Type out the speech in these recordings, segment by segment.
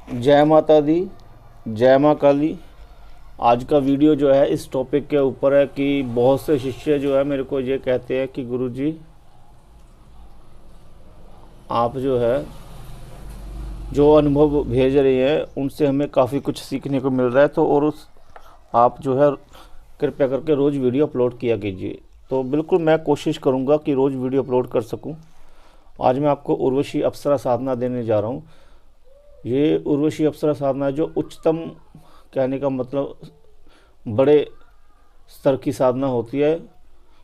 जय माता दी, जय माँ काली। आज का वीडियो जो है इस टॉपिक के ऊपर है कि बहुत से शिष्य जो है मेरे को ये कहते हैं कि गुरुजी आप जो है जो अनुभव भेज रहे हैं उनसे हमें काफ़ी कुछ सीखने को मिल रहा है, तो और उस आप जो है कृपया करके रोज़ वीडियो अपलोड किया कीजिए। तो बिल्कुल मैं कोशिश करूँगा कि रोज़ वीडियो अपलोड कर सकूँ। आज मैं आपको उर्वशी अप्सरा साधना देने जा रहा हूँ। ये उर्वशी अप्सरा साधना जो उच्चतम, कहने का मतलब बड़े स्तर की साधना होती है,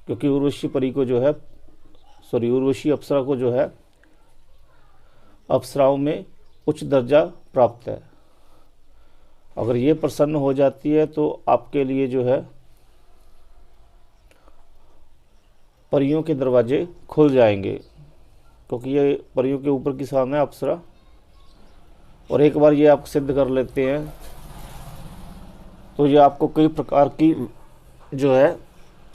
क्योंकि उर्वशी परी को जो है उर्वशी अप्सरा को जो है अप्सराओं में उच्च दर्जा प्राप्त है। अगर ये प्रसन्न हो जाती है तो आपके लिए जो है परियों के दरवाजे खुल जाएंगे, क्योंकि ये परियों के ऊपर की साधना है अप्सरा। और एक बार ये आप सिद्ध कर लेते हैं तो ये आपको कई प्रकार की जो है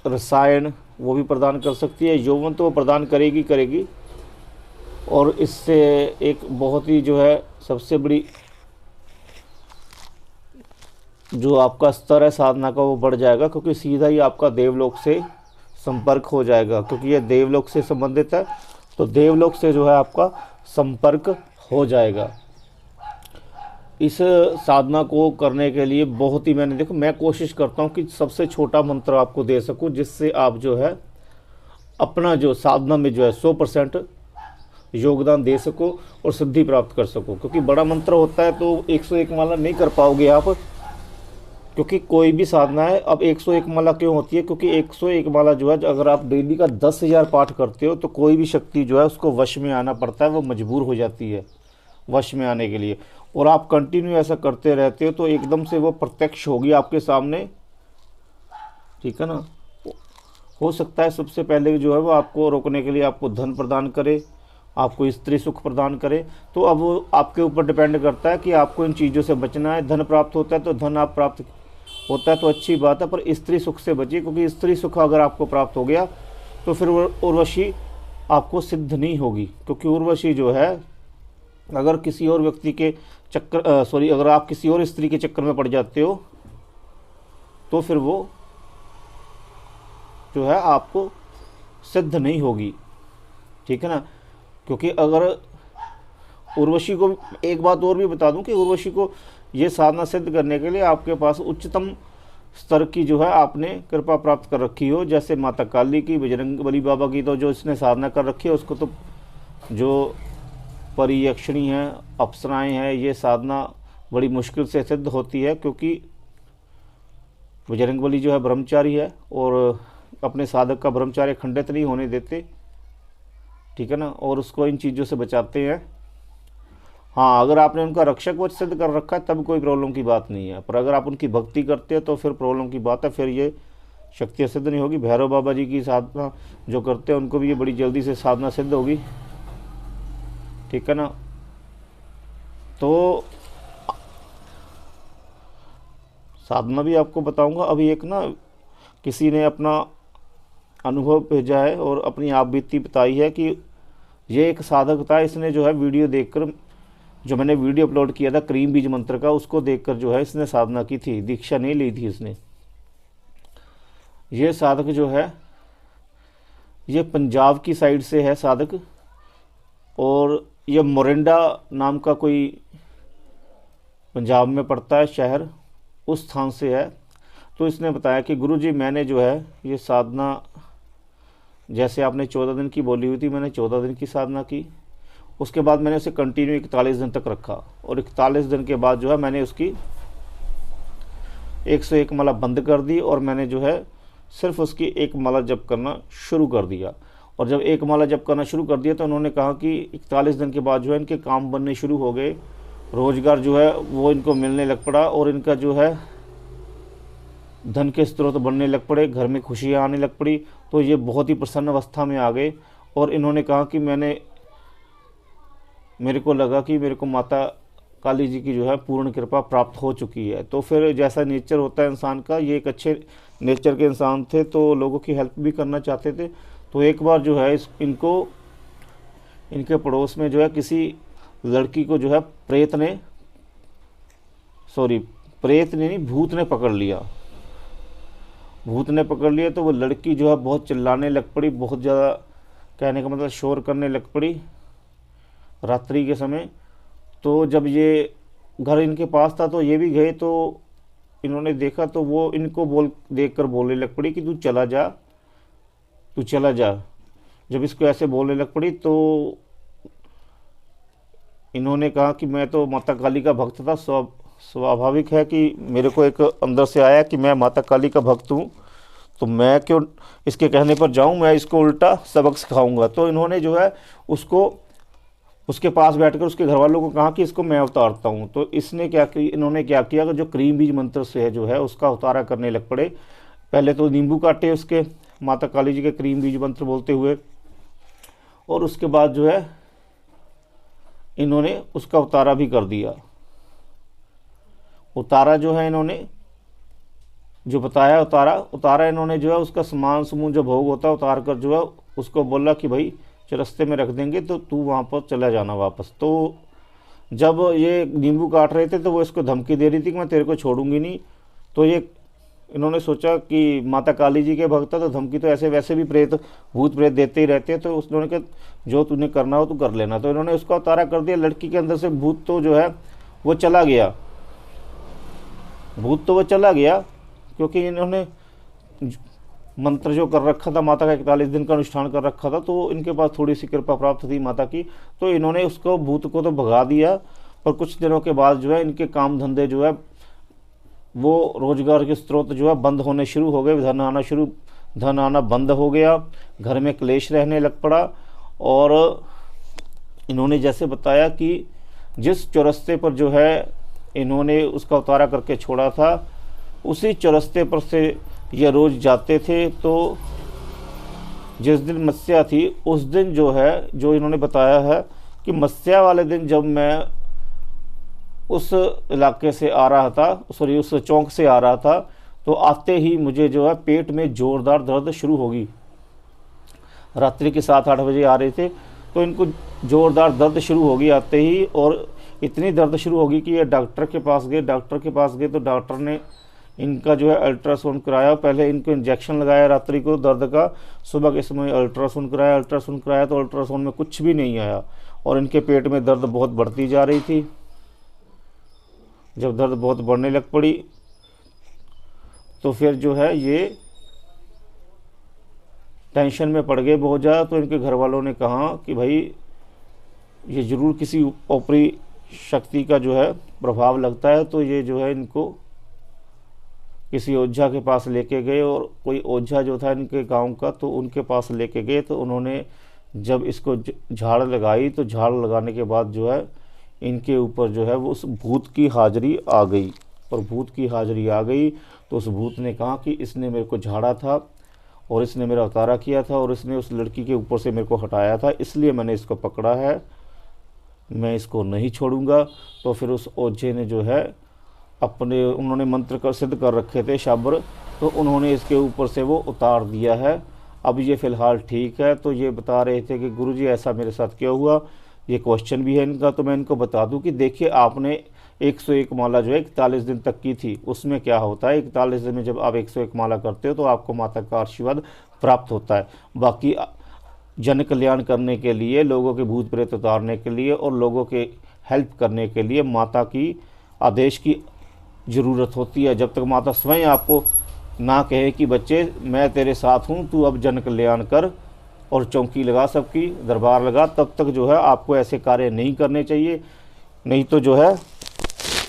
रसायन वो भी प्रदान कर सकती है। यौवन तो वो प्रदान करेगी। और इससे एक बहुत ही जो है सबसे बड़ी जो आपका स्तर है साधना का वो बढ़ जाएगा, क्योंकि सीधा ही आपका देवलोक से संपर्क हो जाएगा। क्योंकि ये देवलोक से संबंधित है, तो देवलोक से जो है आपका संपर्क हो जाएगा। इस साधना को करने के लिए बहुत ही मैं कोशिश करता हूँ कि सबसे छोटा मंत्र आपको दे सकूँ, जिससे आप जो है अपना जो साधना में जो है 100% योगदान दे सको और सिद्धि प्राप्त कर सको। क्योंकि बड़ा मंत्र होता है तो 101 माला नहीं कर पाओगे आप, क्योंकि कोई भी साधना है। अब 101 माला क्यों होती है? क्योंकि 101 माला जो है अगर आप डेली का 10,000 पाठ करते हो तो कोई भी शक्ति जो है उसको वश में आना पड़ता है, वो मजबूर हो जाती है वश में आने के लिए। और आप कंटिन्यू ऐसा करते रहते हो तो एकदम से वो प्रत्यक्ष होगी आपके सामने, ठीक है ना। हो सकता है सबसे पहले जो है वो आपको रोकने के लिए आपको धन प्रदान करे, आपको स्त्री सुख प्रदान करे। तो अब वो आपके ऊपर डिपेंड करता है कि आपको इन चीज़ों से बचना है। धन प्राप्त होता है तो धन आप प्राप्त होता है तो अच्छी बात है, पर स्त्री सुख से बचिए, क्योंकि स्त्री सुख अगर आपको प्राप्त हो गया तो फिर उर्वशी आपको सिद्ध नहीं होगी। क्योंकि उर्वशी जो है अगर किसी और व्यक्ति के चक्कर अगर आप किसी और स्त्री के चक्कर में पड़ जाते हो तो फिर वो जो है आपको सिद्ध नहीं होगी, ठीक है ना। क्योंकि अगर उर्वशी को एक बात और भी बता दूं कि उर्वशी को ये साधना सिद्ध करने के लिए आपके पास उच्चतम स्तर की जो है आपने कृपा प्राप्त कर रखी हो, जैसे माता काली की, बजरंगबली बाबा की, तो जो इसने साधना कर रखी है उसको तो जो परियक्षणी हैं, अप्सराएं हैं, ये साधना बड़ी मुश्किल से सिद्ध होती है। क्योंकि बजरंगबली जो है ब्रह्मचारी है और अपने साधक का ब्रह्मचार्य खंडित नहीं होने देते, ठीक है ना, और उसको इन चीज़ों से बचाते हैं। हाँ, अगर आपने उनका रक्षक वच सिद्ध कर रखा है तब कोई प्रॉब्लम की बात नहीं है, पर अगर आप उनकी भक्ति करते हैं तो फिर प्रॉब्लम की बात है, फिर ये शक्तियाँ सिद्ध नहीं होगी। भैरव बाबा जी की साधना जो करते हैं उनको भी ये बड़ी जल्दी से साधना सिद्ध होगी, ठीक है ना। तो साधना भी आपको बताऊंगा। अभी एक ना किसी ने अपना अनुभव भेजा है और अपनी आप बीती बताई है कि ये एक साधक था, इसने जो है वीडियो देखकर, जो मैंने वीडियो अपलोड किया था क्रीम बीज मंत्र का, उसको देखकर जो है इसने साधना की थी, दीक्षा नहीं ली थी इसने। ये साधक जो है ये पंजाब की साइड से है साधक, और ये मोरिंडा नाम का कोई पंजाब में पड़ता है शहर, उस स्थान से है। तो इसने बताया कि गुरुजी मैंने जो है ये साधना, जैसे आपने 14 दिन की बोली हुई थी, मैंने 14 दिन की साधना की। उसके बाद मैंने उसे कंटिन्यू 41 दिन तक रखा, और 41 दिन के बाद जो है मैंने उसकी 101 माला बंद कर दी, और मैंने जो है सिर्फ उसकी एक माला जप करना शुरू कर दिया। और जब एक माला जप करना शुरू कर दिया तो उन्होंने कहा कि 41 दिन के बाद जो है इनके काम बनने शुरू हो गए, रोजगार जो है वो इनको मिलने लग पड़ा, और इनका जो है धन के स्रोत बनने लग पड़े, घर में खुशियाँ आने लग पड़ी। तो ये बहुत ही प्रसन्न अवस्था में आ गए, और इन्होंने कहा कि मेरे को लगा कि मेरे को माता काली जी की जो है पूर्ण कृपा प्राप्त हो चुकी है। तो फिर जैसा नेचर होता है इंसान का, ये एक अच्छे नेचर के इंसान थे, तो लोगों की हेल्प भी करना चाहते थे। तो एक बार जो है इनको इनके पड़ोस में जो है किसी लड़की को जो है प्रेत ने सॉरी, प्रेत ने नहीं, भूत ने पकड़ लिया। भूत ने पकड़ लिया तो वो लड़की जो है बहुत चिल्लाने लग पड़ी, बहुत ज़्यादा, कहने का मतलब शोर करने लग पड़ी रात्रि के समय। तो जब ये घर इनके पास था तो ये भी गए, तो इन्होंने देखा तो वो इनको देखकर बोलने लग पड़ी कि तू चला जा, तू चला जा। जब इसको ऐसे बोलने लग पड़ी तो इन्होंने कहा कि मैं तो माता काली का भक्त था, स्वाभाविक है कि मेरे को एक अंदर से आया कि मैं माता काली का भक्त हूँ, तो मैं क्यों इसके कहने पर जाऊँ, मैं इसको उल्टा सबक सिखाऊंगा। तो इन्होंने जो है उसको उसके पास बैठकर उसके घर वालों को कहा कि इसको मैं उतारता हूँ। तो इन्होंने क्या किया कि जो क्रीम बीज मंत्र से है जो है उसका उतारा करने लग पड़े। पहले तो नींबू काटे उसके, माता काली जी के क्रीम बीज मंत्र बोलते हुए, और उसके बाद जो है इन्होंने उसका उतारा भी कर दिया। उतारा जो है इन्होंने जो बताया, उतारा इन्होंने जो है उसका सामान समूह जो भोग होता है उतार कर जो है उसको बोला कि भाई रास्ते में रख देंगे तो तू वहाँ पर चला जाना वापस। तो जब ये नींबू काट रहे थे तो वो इसको धमकी दे रही थी कि मैं तेरे को छोड़ूंगी नहीं। तो ये इन्होंने सोचा कि माता काली जी के भक्त तो धमकी तो ऐसे वैसे भी भूत प्रेत देते ही रहते हैं, तो उन्होंने कहा जो तूने करना हो तो कर लेना। तो इन्होंने उसका उतारा कर दिया। लड़की के अंदर से भूत तो जो है वो चला गया, भूत तो वो चला गया, क्योंकि इन्होंने मंत्र जो कर रखा था, माता का 41 दिन का अनुष्ठान कर रखा था, तो इनके पास थोड़ी सी कृपा प्राप्त थी माता की। तो इन्होंने उसको भूत को तो भगा दिया, पर कुछ दिनों के बाद जो है इनके काम धंधे जो है वो रोजगार के स्रोत जो है बंद होने शुरू हो गए, धन आना बंद हो गया, घर में क्लेश रहने लग पड़ा। और इन्होंने जैसे बताया कि जिस चौरस्ते पर जो है इन्होंने उसका उतारा करके छोड़ा था, उसी चौरस्ते पर से ये रोज़ जाते थे। तो जिस दिन मस्या थी उस दिन जो है, जो इन्होंने बताया है कि मस्या वाले दिन जब मैं उस इलाके से आ रहा था, सॉरी उस चौक से आ रहा था, तो आते ही मुझे जो है पेट में ज़ोरदार दर्द शुरू होगी। रात्रि के 7-8 बजे आ रहे थे तो इनको ज़ोरदार दर्द शुरू होगी आते ही, और इतनी दर्द शुरू होगी कि ये डॉक्टर के पास गए तो डॉक्टर ने इनका जो है अल्ट्रासाउंड कराया। पहले इनको इंजेक्शन लगाया रात्रि को दर्द का, सुबह के समय अल्ट्रासाउंड कराया तो अल्ट्रासाउंड में कुछ भी नहीं आया, और इनके पेट में दर्द बहुत बढ़ती जा रही थी। जब दर्द बहुत बढ़ने लग पड़ी तो फिर जो है ये टेंशन में पड़ गए बहुत ज़्यादा। तो इनके घर वालों ने कहा कि भाई ये ज़रूर किसी ऊपरी शक्ति का जो है प्रभाव लगता है। तो ये जो है इनको किसी ओझा के पास लेके गए, और कोई ओझा जो था इनके गांव का, तो उनके पास लेके गए। तो उन्होंने जब इसको झाड़ लगाई तो झाड़ लगाने के बाद जो है इनके ऊपर जो है वो उस भूत की हाजिरी आ गई। और भूत की हाजिरी आ गई तो उस भूत ने कहा कि इसने मेरे को झाड़ा था और इसने मेरा उतारा किया था और इसने उस लड़की के ऊपर से मेरे को हटाया था, इसलिए मैंने इसको पकड़ा है, मैं इसको नहीं छोड़ूंगा। तो फिर उस ओझे ने जो है उन्होंने मंत्र कर सिद्ध कर रखे थे शाब्र, तो उन्होंने इसके ऊपर से वो उतार दिया है। अब ये फ़िलहाल ठीक है। तो ये बता रहे थे कि गुरुजी ऐसा मेरे साथ क्यों हुआ, ये क्वेश्चन भी है इनका। तो मैं इनको बता दूं कि देखिए आपने 101 माला जो है 41 दिन तक की थी, उसमें क्या होता है 41 दिन में जब आप 101 माला करते हो तो आपको माता का आशीर्वाद प्राप्त होता है। बाकी जन कल्याण करने के लिए, लोगों के भूत प्रेत उतारने के लिए और लोगों के हेल्प करने के लिए माता की आदेश की ज़रूरत होती है। जब तक माता स्वयं आपको ना कहे कि बच्चे मैं तेरे साथ हूँ, तू अब जन कल्याण कर और चौकी लगा, सबकी दरबार लगा, तब तक जो है आपको ऐसे कार्य नहीं करने चाहिए, नहीं तो जो है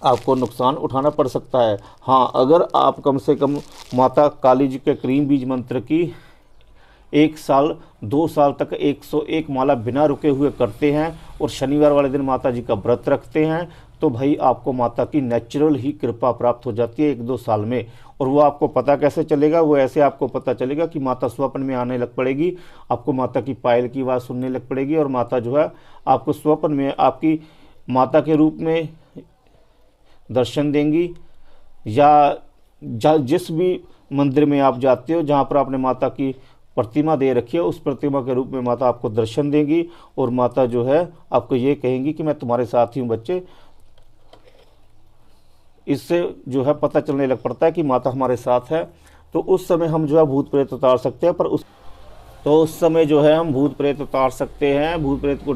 आपको नुकसान उठाना पड़ सकता है। हाँ, अगर आप कम से कम माता काली जी के क्रीम बीज मंत्र की 1 साल 2 साल तक 101 माला बिना रुके हुए करते हैं और शनिवार वाले दिन माता जी का व्रत रखते हैं, तो भाई आपको माता की नेचुरल ही कृपा प्राप्त हो जाती है 1-2 साल में। और वो आपको पता कैसे चलेगा, वो ऐसे आपको पता चलेगा कि माता स्वप्न में आने लग पड़ेगी, आपको माता की पायल की आवाज़ सुनने लग पड़ेगी और माता जो है आपको स्वप्न में आपकी माता के रूप में दर्शन देंगी। या जिस भी मंदिर में आप जाते हो जहाँ पर आपने माता की प्रतिमा दे रखी है, उस प्रतिमा के रूप में माता आपको दर्शन देंगी और माता जो है आपको ये कहेंगी कि मैं तुम्हारे साथ ही हूँ बच्चे, इससे जो है पता चलने लग पड़ता है कि माता हमारे साथ है। तो उस समय हम जो है भूत प्रेत उतार सकते हैं। उस समय जो है हम भूत प्रेत उतार सकते हैं, भूत प्रेत को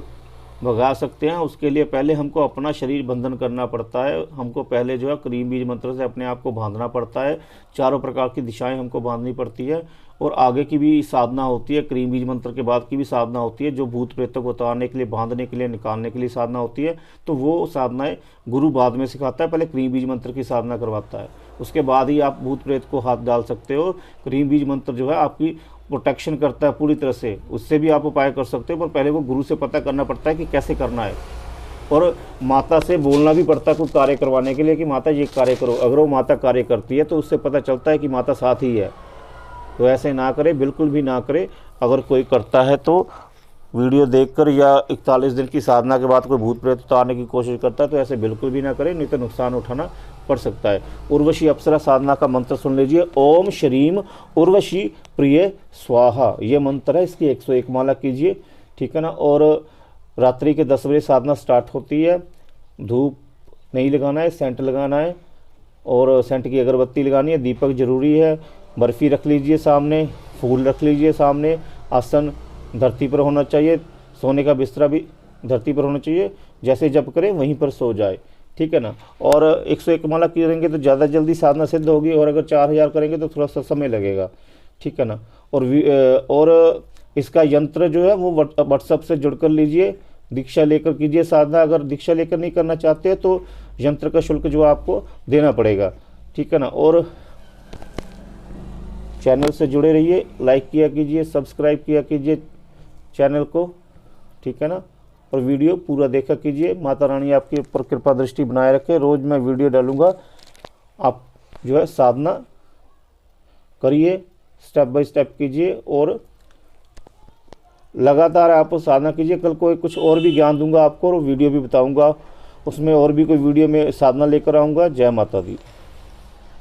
भगा सकते हैं। उसके लिए पहले हमको अपना शरीर बंधन करना पड़ता है। हमको पहले जो है क्रीम बीज मंत्र से अपने आप को बांधना पड़ता है। चारों प्रकार की दिशाएं हमको बांधनी पड़ती है और आगे की भी साधना होती है। क्रीम बीज मंत्र के बाद की भी साधना होती है, जो भूत प्रेतों को उतारने के लिए, बांधने के लिए, निकालने के लिए साधना होती है। तो वो साधनाएं गुरु बाद में सिखाता है, पहले क्रीम बीज मंत्र की साधना करवाता है। उसके बाद ही आप भूत प्रेत को हाथ डाल सकते हो। क्रीम बीज मंत्र जो है आपकी प्रोटेक्शन करता है पूरी तरह से, उससे भी आप उपाय कर सकते हो, पर पहले वो गुरु से पता करना पड़ता है कि कैसे करना है। और माता से बोलना भी पड़ता है कुछ कार्य करवाने के लिए कि माता ये कार्य करो। अगर वो माता कार्य करती है तो उससे पता चलता है कि माता साथ ही है। तो ऐसे ना करे, बिल्कुल भी ना करे। अगर कोई करता है तो वीडियो देखकर या 41 दिन की साधना के बाद कोई भूत प्रेत उतारने की कोशिश करता है तो ऐसे बिल्कुल भी ना करे, नहीं तो नुकसान उठाना पड़ सकता है। उर्वशी अप्सरा साधना का मंत्र सुन लीजिए। ओम श्रीम उर्वशी प्रिय स्वाहा, ये मंत्र है, इसकी 101 माला कीजिए, ठीक है ना। और रात्रि के 10 बजे साधना स्टार्ट होती है। धूप नहीं लगाना है, सेंट लगाना है और सेंट की अगरबत्ती लगानी है। दीपक जरूरी है। बर्फ़ी रख लीजिए सामने, फूल रख लीजिए सामने। आसन धरती पर होना चाहिए, सोने का बिस्तरा भी धरती पर होना चाहिए। जैसे जप करें वहीं पर सो जाए, ठीक है ना। और 101 माला करेंगे तो ज़्यादा जल्दी साधना सिद्ध होगी, और अगर 4000 करेंगे तो थोड़ा सा समय लगेगा, ठीक है ना। और इसका यंत्र जो है वो व्हाट्सएप से जुड़ कर लीजिए, दीक्षा लेकर कीजिए साधना। अगर दीक्षा लेकर नहीं करना चाहते तो यंत्र का शुल्क जो आपको देना पड़ेगा, ठीक है ना। और चैनल से जुड़े रहिए, लाइक किया कीजिए, सब्सक्राइब किया कीजिए चैनल को, ठीक है ना। और वीडियो पूरा देखा कीजिए। माता रानी आपके ऊपर कृपा दृष्टि बनाए रखे। रोज़ मैं वीडियो डालूंगा, आप जो है साधना करिए, स्टेप बाय स्टेप कीजिए और लगातार आप साधना कीजिए। कल कोई कुछ और भी ज्ञान दूंगा आपको और वीडियो भी बताऊंगा, उसमें और भी कोई वीडियो में साधना लेकर आऊँगा। जय माता दी।